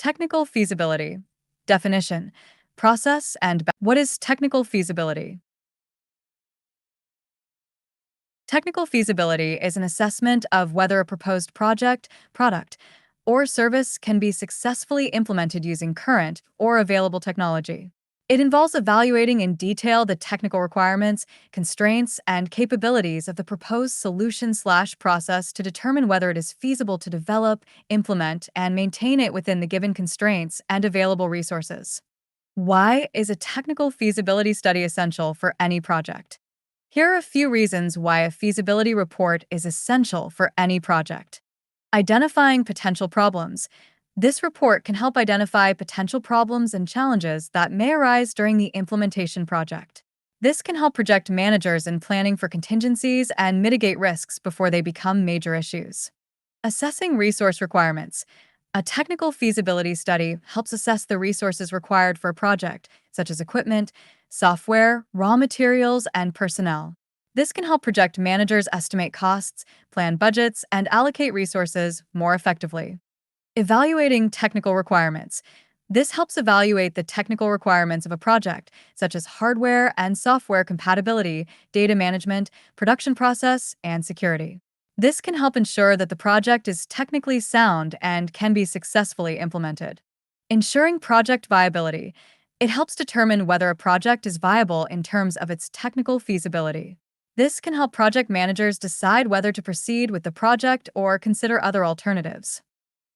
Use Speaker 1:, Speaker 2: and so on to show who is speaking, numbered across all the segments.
Speaker 1: Technical feasibility. Definition. Process and what is technical feasibility? Technical feasibility is an assessment of whether a proposed project, product, or service can be successfully implemented using current or available technology. It involves evaluating in detail the technical requirements, constraints, and capabilities of the proposed solution/process to determine whether it is feasible to develop, implement, and maintain it within the given constraints and available resources. Why is a technical feasibility study essential for any project? Here are a few reasons why a feasibility report is essential for any project. Identifying potential problems. This report can help identify potential problems and challenges that may arise during the implementation project. This can help project managers in planning for contingencies and mitigate risks before they become major issues. Assessing resource requirements. A technical feasibility study helps assess the resources required for a project, such as equipment, software, raw materials, and personnel. This can help project managers estimate costs, plan budgets, and allocate resources more effectively. Evaluating technical requirements. This helps evaluate the technical requirements of a project, such as hardware and software compatibility, data management, production process, and security. This can help ensure that the project is technically sound and can be successfully implemented. Ensuring project viability. It helps determine whether a project is viable in terms of its technical feasibility. This can help project managers decide whether to proceed with the project or consider other alternatives.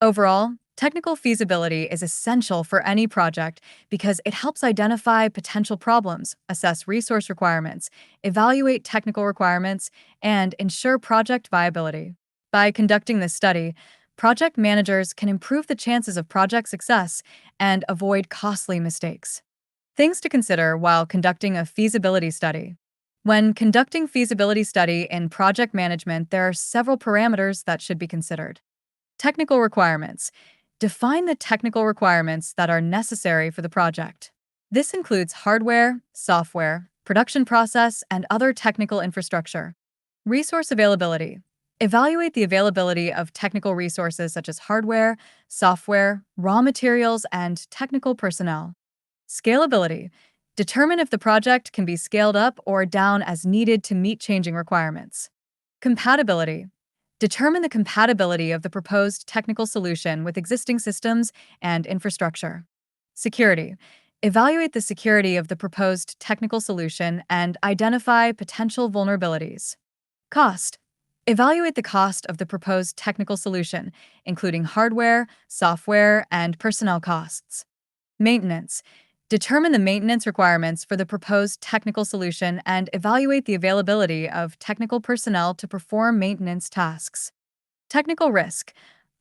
Speaker 1: Overall, technical feasibility is essential for any project because it helps identify potential problems, assess resource requirements, evaluate technical requirements, and ensure project viability. By conducting this study, project managers can improve the chances of project success and avoid costly mistakes. Things to consider while conducting a feasibility study. When conducting feasibility study in project management, there are several parameters that should be considered. Technical requirements. Define the technical requirements that are necessary for the project. This includes hardware, software, production process, and other technical infrastructure. Resource availability. Evaluate the availability of technical resources such as hardware, software, raw materials, and technical personnel. Scalability. Determine if the project can be scaled up or down as needed to meet changing requirements. Compatibility. Determine the compatibility of the proposed technical solution with existing systems and infrastructure. Security. Evaluate the security of the proposed technical solution and identify potential vulnerabilities. Cost. Evaluate the cost of the proposed technical solution, including hardware, software, and personnel costs. Maintenance. Determine the maintenance requirements for the proposed technical solution and evaluate the availability of technical personnel to perform maintenance tasks. Technical risk.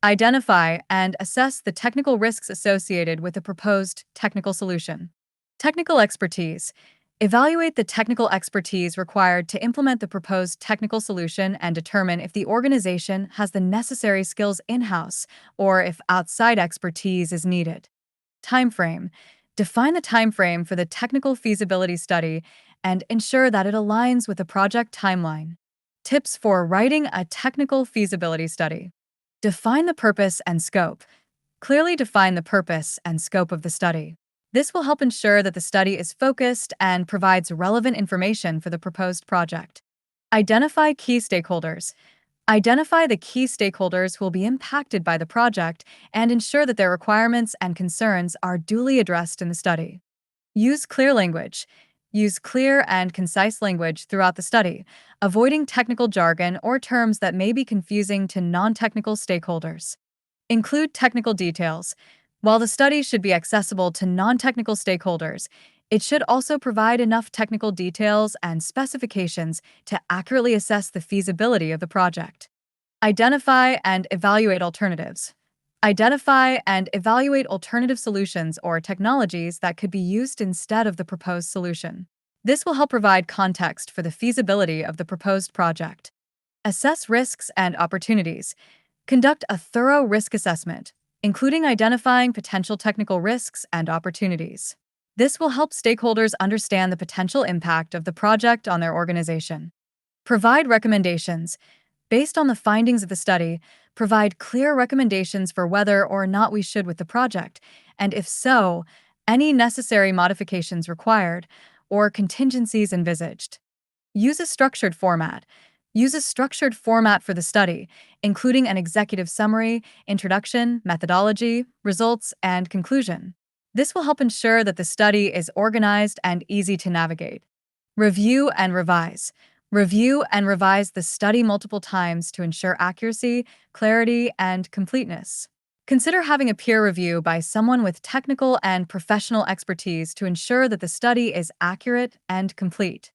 Speaker 1: Identify and assess the technical risks associated with the proposed technical solution. Technical expertise. Evaluate the technical expertise required to implement the proposed technical solution and determine if the organization has the necessary skills in-house or if outside expertise is needed. Timeframe. Define the timeframe for the technical feasibility study and ensure that it aligns with the project timeline. Tips for writing a technical feasibility study. Define the purpose and scope. Clearly define the purpose and scope of the study. This will help ensure that the study is focused and provides relevant information for the proposed project. Identify key stakeholders. Identify the key stakeholders who will be impacted by the project and ensure that their requirements and concerns are duly addressed in the study. Use clear language. Use clear and concise language throughout the study, avoiding technical jargon or terms that may be confusing to non-technical stakeholders. Include technical details. While the study should be accessible to non-technical stakeholders, it should also provide enough technical details and specifications to accurately assess the feasibility of the project. Identify and evaluate alternatives. Identify and evaluate alternative solutions or technologies that could be used instead of the proposed solution. This will help provide context for the feasibility of the proposed project. Assess risks and opportunities. Conduct a thorough risk assessment, including identifying potential technical risks and opportunities. This will help stakeholders understand the potential impact of the project on their organization. Provide recommendations. Based on the findings of the study, provide clear recommendations for whether or not we should with the project, and if so, any necessary modifications required or contingencies envisaged. Use a structured format. Use a structured format for the study, including an executive summary, introduction, methodology, results, and conclusion. This will help ensure that the study is organized and easy to navigate. Review and revise. Review and revise the study multiple times to ensure accuracy, clarity, and completeness. Consider having a peer review by someone with technical and professional expertise to ensure that the study is accurate and complete.